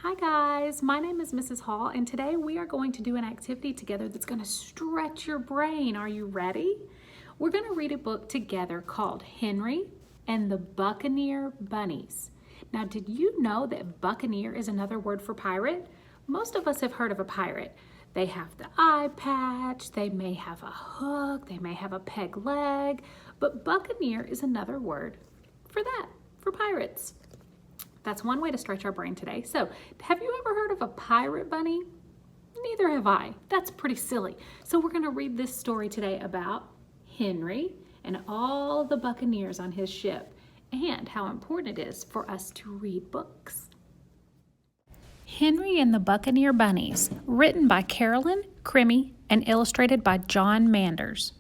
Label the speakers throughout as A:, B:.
A: Hi guys, my name is Mrs. Hall and today we are going to do an activity together that's going to stretch your brain. Are you ready? We're going to read a book together called Henry and the Buccaneer Bunnies. Now, did you know that Buccaneer is another word for pirate? Most of us have heard of a pirate. They have the eye patch, they may have a hook, they may have a peg leg, but Buccaneer is another word for that, for pirates. That's one way to stretch our brain today. So, have you ever heard of a pirate bunny? Neither have I. That's pretty silly. So we're going to read this story today about Henry and all the buccaneers on his ship and how important it is for us to read books. Henry and the Buccaneer Bunnies, written by Carolyn Crimmy and illustrated by John Manders.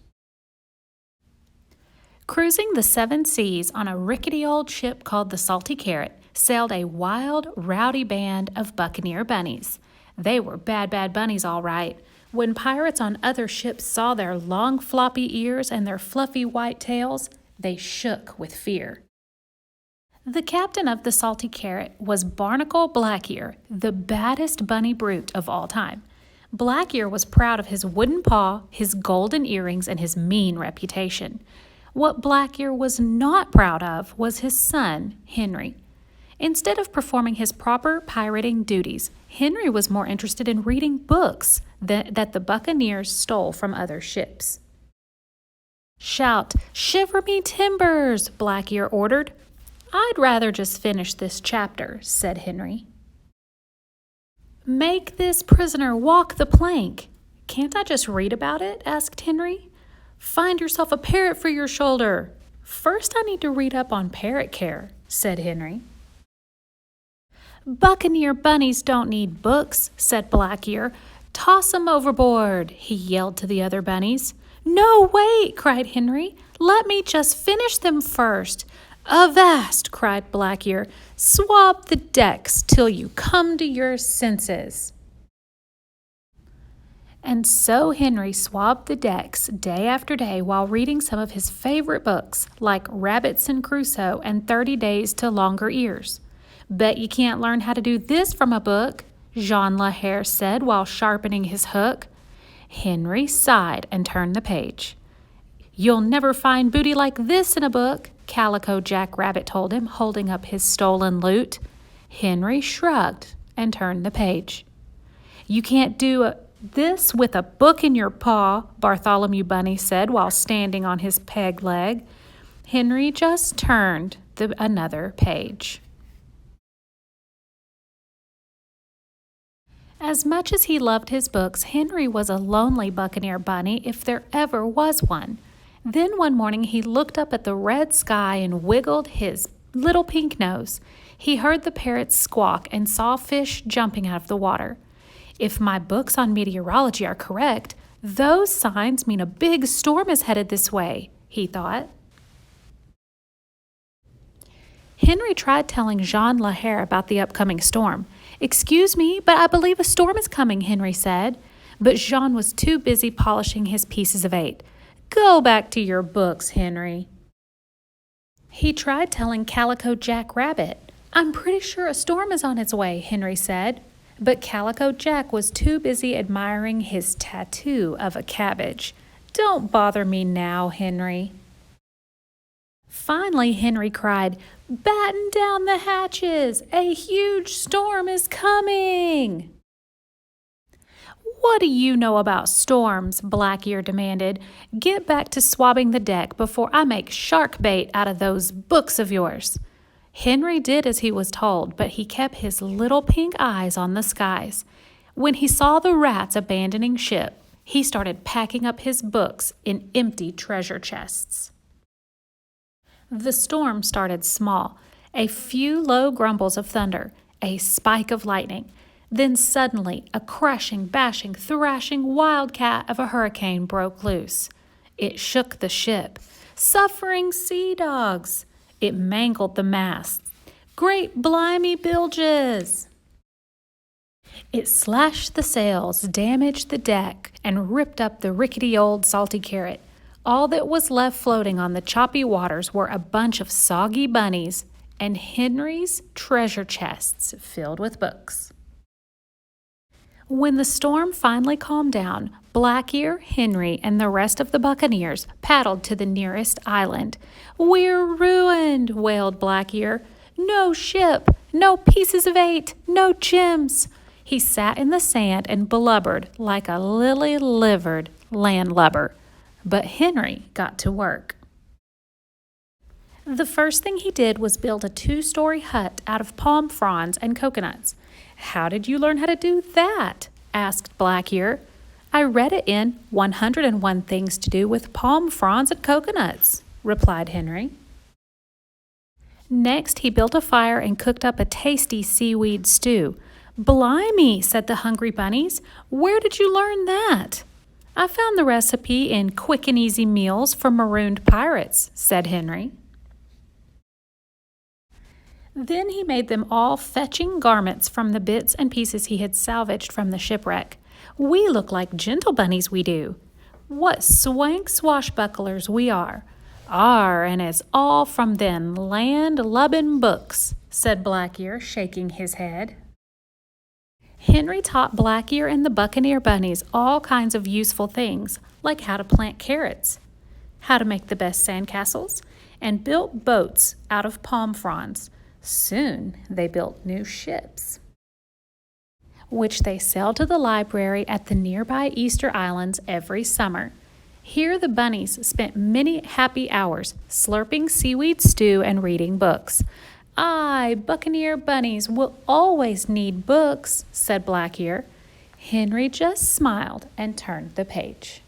A: Cruising the seven seas on a rickety old ship called the Salty Carrot sailed a wild, rowdy band of buccaneer bunnies. They were bad bunnies, all right. When pirates on other ships saw their long floppy ears and their fluffy white tails, they shook with fear. The captain of the Salty Carrot was Barnacle Blackear, the baddest bunny brute of all time. Blackear was proud of his wooden paw, his golden earrings, and his mean reputation. What Blackear was not proud of was his son, Henry. Instead of performing his proper pirating duties, Henry was more interested in reading books that the buccaneers stole from other ships. "Shout, 'Shiver me timbers!' Blackear ordered. "I'd rather just finish this chapter," said Henry. "Make this prisoner walk the plank." "Can't I just read about it?" asked Henry. "Find yourself a parrot for your shoulder." "First I need to read up on parrot care," said Henry. "Buccaneer bunnies don't need books," said Blackear. "Toss 'em overboard," he yelled to the other bunnies. "No, wait," cried Henry. "Let me just finish them first." "Avast," cried Blackear. "Swab the decks till you come to your senses." And so Henry swabbed the decks day after day while reading some of his favorite books, like Rabbitson Crusoe and 30 Days to Longer Ears. "Bet you can't learn how to do this from a book," Jean Lahaire said while sharpening his hook. Henry sighed and turned the page. "You'll never find booty like this in a book," Calico Jack Rabbit told him, holding up his stolen loot. Henry shrugged and turned the page. "You can't do this with a book in your paw," Bartholomew Bunny said while standing on his peg leg. Henry just turned another page. As much as he loved his books, Henry was a lonely buccaneer bunny if there ever was one. Then one morning he looked up at the red sky and wiggled his little pink nose. He heard the parrots squawk and saw fish jumping out of the water. If my books on meteorology are correct, those signs mean a big storm is headed this way, he thought. Henry tried telling Jean Lahaire about the upcoming storm. "Excuse me, but I believe a storm is coming," Henry said. But Jean was too busy polishing his pieces of 8. "Go back to your books, Henry." He tried telling Calico Jack Rabbit. "I'm pretty sure a storm is on its way," Henry said. But Calico Jack was too busy admiring his tattoo of a cabbage. "Don't bother me now, Henry." Finally, Henry cried, "Batten down the hatches! A huge storm is coming!" "What do you know about storms?" Blackear demanded. "Get back to swabbing the deck before I make shark bait out of those books of yours." Henry did as he was told, but he kept his little pink eyes on the skies. When he saw the rats abandoning ship, he started packing up his books in empty treasure chests. The storm started small, a few low grumbles of thunder, a spike of lightning. Then suddenly, a crashing, bashing, thrashing wildcat of a hurricane broke loose. It shook the ship. Suffering sea dogs! It mangled the masts. Great blimey bilges! It slashed the sails, damaged the deck, and ripped up the rickety old Salty Carrot. All that was left floating on the choppy waters were a bunch of soggy bunnies and Henry's treasure chests filled with books. When the storm finally calmed down, Blackear, Henry, and the rest of the Buccaneers paddled to the nearest island. "We're ruined," wailed Blackear. "No ship, no pieces of eight, no gems." He sat in the sand and blubbered like a lily-livered landlubber. But Henry got to work. The first thing he did was build a 2-story hut out of palm fronds and coconuts. "How did you learn how to do that?" asked Blackear. "I read it in 101 Things to Do with Palm Fronds and Coconuts," replied Henry. Next, he built a fire and cooked up a tasty seaweed stew. "Blimey," said the hungry bunnies. "Where did you learn that?" "I found the recipe in Quick and Easy Meals for Marooned Pirates," said Henry. Then he made them all fetching garments from the bits and pieces he had salvaged from the shipwreck. "We look like gentle bunnies, we do. What swank swashbucklers we are. And it's all from them land-lubbin' books," said Blackear, shaking his head. Henry taught Blackear and the Buccaneer bunnies all kinds of useful things, like how to plant carrots, how to make the best sandcastles, and built boats out of palm fronds. Soon they built new ships, which they sailed to the library at the nearby Easter Islands every summer. Here the bunnies spent many happy hours slurping seaweed stew and reading books. Buccaneer bunnies will always need books," said Blackear. Henry just smiled and turned the page.